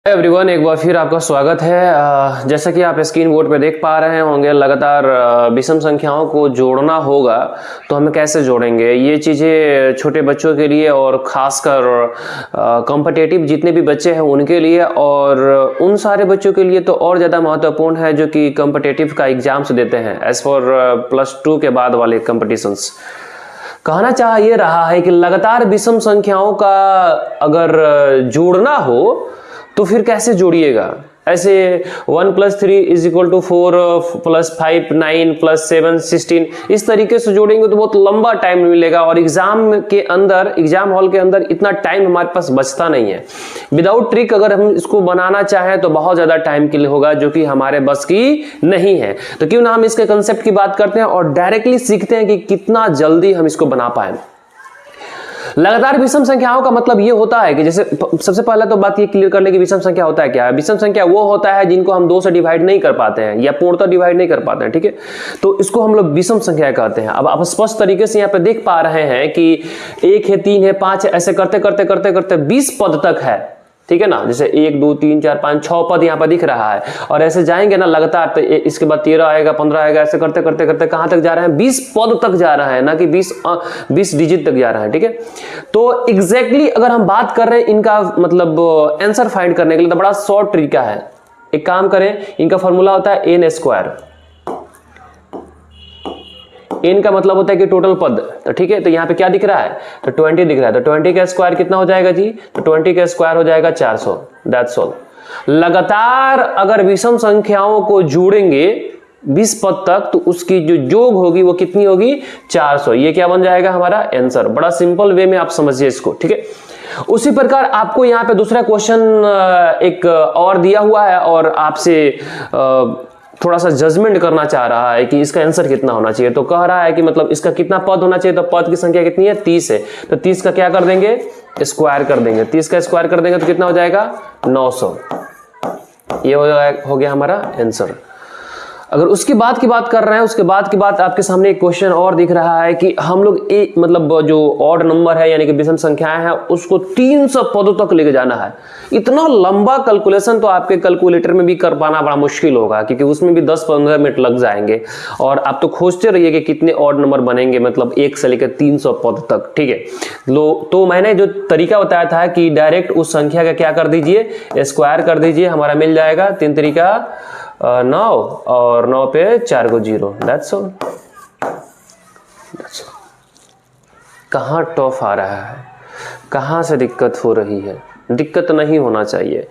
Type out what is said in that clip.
Everyone, एक बार फिर आपका स्वागत है। जैसा कि आप स्क्रीन बोर्ड पे देख पा रहे होंगे, लगातार विषम संख्याओं को जोड़ना होगा। तो हमें कैसे जोड़ेंगे? ये चीज़ें छोटे बच्चों के लिए और ख़ासकर कॉम्पिटिटिव जितने भी बच्चे हैं उनके लिए, और उन सारे बच्चों के लिए तो और ज़्यादा महत्वपूर्ण है जो कि कॉम्पिटिटिव का एग्ज़ाम्स देते हैं एज़ फॉर +2 के बाद वाले कॉम्पिटिशन्स। कहना चाह ये रहा है कि लगातार विषम संख्याओं का अगर जोड़ना हो तो फिर कैसे जोड़िएगा? ऐसे 1 + 3 = 4 + 5 9 + 7 16 इस तरीके से जोड़ेंगे तो बहुत लंबा टाइम मिलेगा, और एग्जाम हॉल के अंदर इतना टाइम हमारे पास बचता नहीं है। विदाउट ट्रिक अगर हम इसको बनाना चाहें तो बहुत ज़्यादा टाइम के लिए होगा, जो कि हमारे बस की नहीं है। तो क्यों ना हम इसके कंसेप्ट की बात करते हैं और डायरेक्टली सीखते हैं कि कितना जल्दी हम इसको बना पाए। लगातार विषम संख्याओं का मतलब ये होता है कि जैसे सबसे पहले तो बात ये क्लियर कर ले कि विषम संख्या होता है क्या है। विषम संख्या वो होता है जिनको हम 2 से डिवाइड नहीं कर पाते हैं या पूर्णतः डिवाइड नहीं कर पाते हैं, ठीक है। तो इसको हम लोग विषम संख्या कहते हैं। अब आप स्पष्ट तरीके से यहाँ पे देख पा रहे हैं कि 1 है, 3 है, 5 है, ऐसे करते करते करते करते 20 पद तक है, ठीक है ना। जैसे 1 2 3 4 5 6 पद यहाँ पर दिख रहा है, और ऐसे जाएंगे ना लगातार, तो इसके बाद 13 आएगा, 15 आएगा, ऐसे करते करते करते कहाँ तक जा रहे हैं? 20 पद तक जा रहा है, ना कि 20 डिजिट तक जा रहा है, ठीक है। तो एग्जैक्टली अगर हम बात कर रहे हैं इनका मतलब आंसर फाइंड करने के लिए, तो बड़ा शॉर्ट तरीका है। एक काम करें, इनका फॉर्मूला होता है n²। n का मतलब होता है कि टोटल पद, तो ठीक है। तो यहाँ पे क्या दिख रहा है? तो 20 दिख रहा है। तो 20 का स्क्वायर कितना हो जाएगा जी? तो 20 का स्क्वायर हो जाएगा 400। That's all. लगातार अगर विषम संख्याओं को जोड़ेंगे 20 पद तक, तो उसकी जो योग होगी वो कितनी होगी? 400। ये क्या बन जाएगा? हमारा आंसर। बड़ा सिंपल वे में आप समझिए इसको, ठीक है। उसी प्रकार आपको यहाँ पे दूसरा क्वेश्चन एक और दिया हुआ है, और आपसे थोड़ा सा जजमेंट करना चाह रहा है कि इसका आंसर कितना होना चाहिए। तो कह रहा है कि मतलब इसका कितना पद होना चाहिए, तो पद की संख्या कितनी है? 30 है। तो 30 का क्या कर देंगे? स्क्वायर कर देंगे। 30 का स्क्वायर कर देंगे तो कितना हो जाएगा? 900। ये हो गया हमारा आंसर। अगर उसकी बात कर रहे हैं, उसके बाद की बात आपके सामने एक क्वेश्चन और दिख रहा है कि हम लोग मतलब जो ऑड नंबर है यानी कि विषम संख्याएं हैं उसको 300 पदों तक लेके जाना है। इतना लंबा कैलकुलेशन तो आपके कैलकुलेटर में भी कर पाना बड़ा मुश्किल होगा, क्योंकि उसमें भी 10-15 मिनट लग जाएंगे, और आप तो खोजते रहिए कि कितने ऑड नंबर बनेंगे, मतलब 1 से लेकर 300 पद तक, ठीक है। तो मैंने जो तरीका बताया था कि डायरेक्ट उस संख्या का क्या कर दीजिए? स्क्वायर कर दीजिए। हमारा मिल जाएगा 3 तरीका 9, और 9 पे 4 को 0। That's all. कहाँ टफ आ रहा है? कहाँ से दिक्कत हो रही है? दिक्कत नहीं होना चाहिए।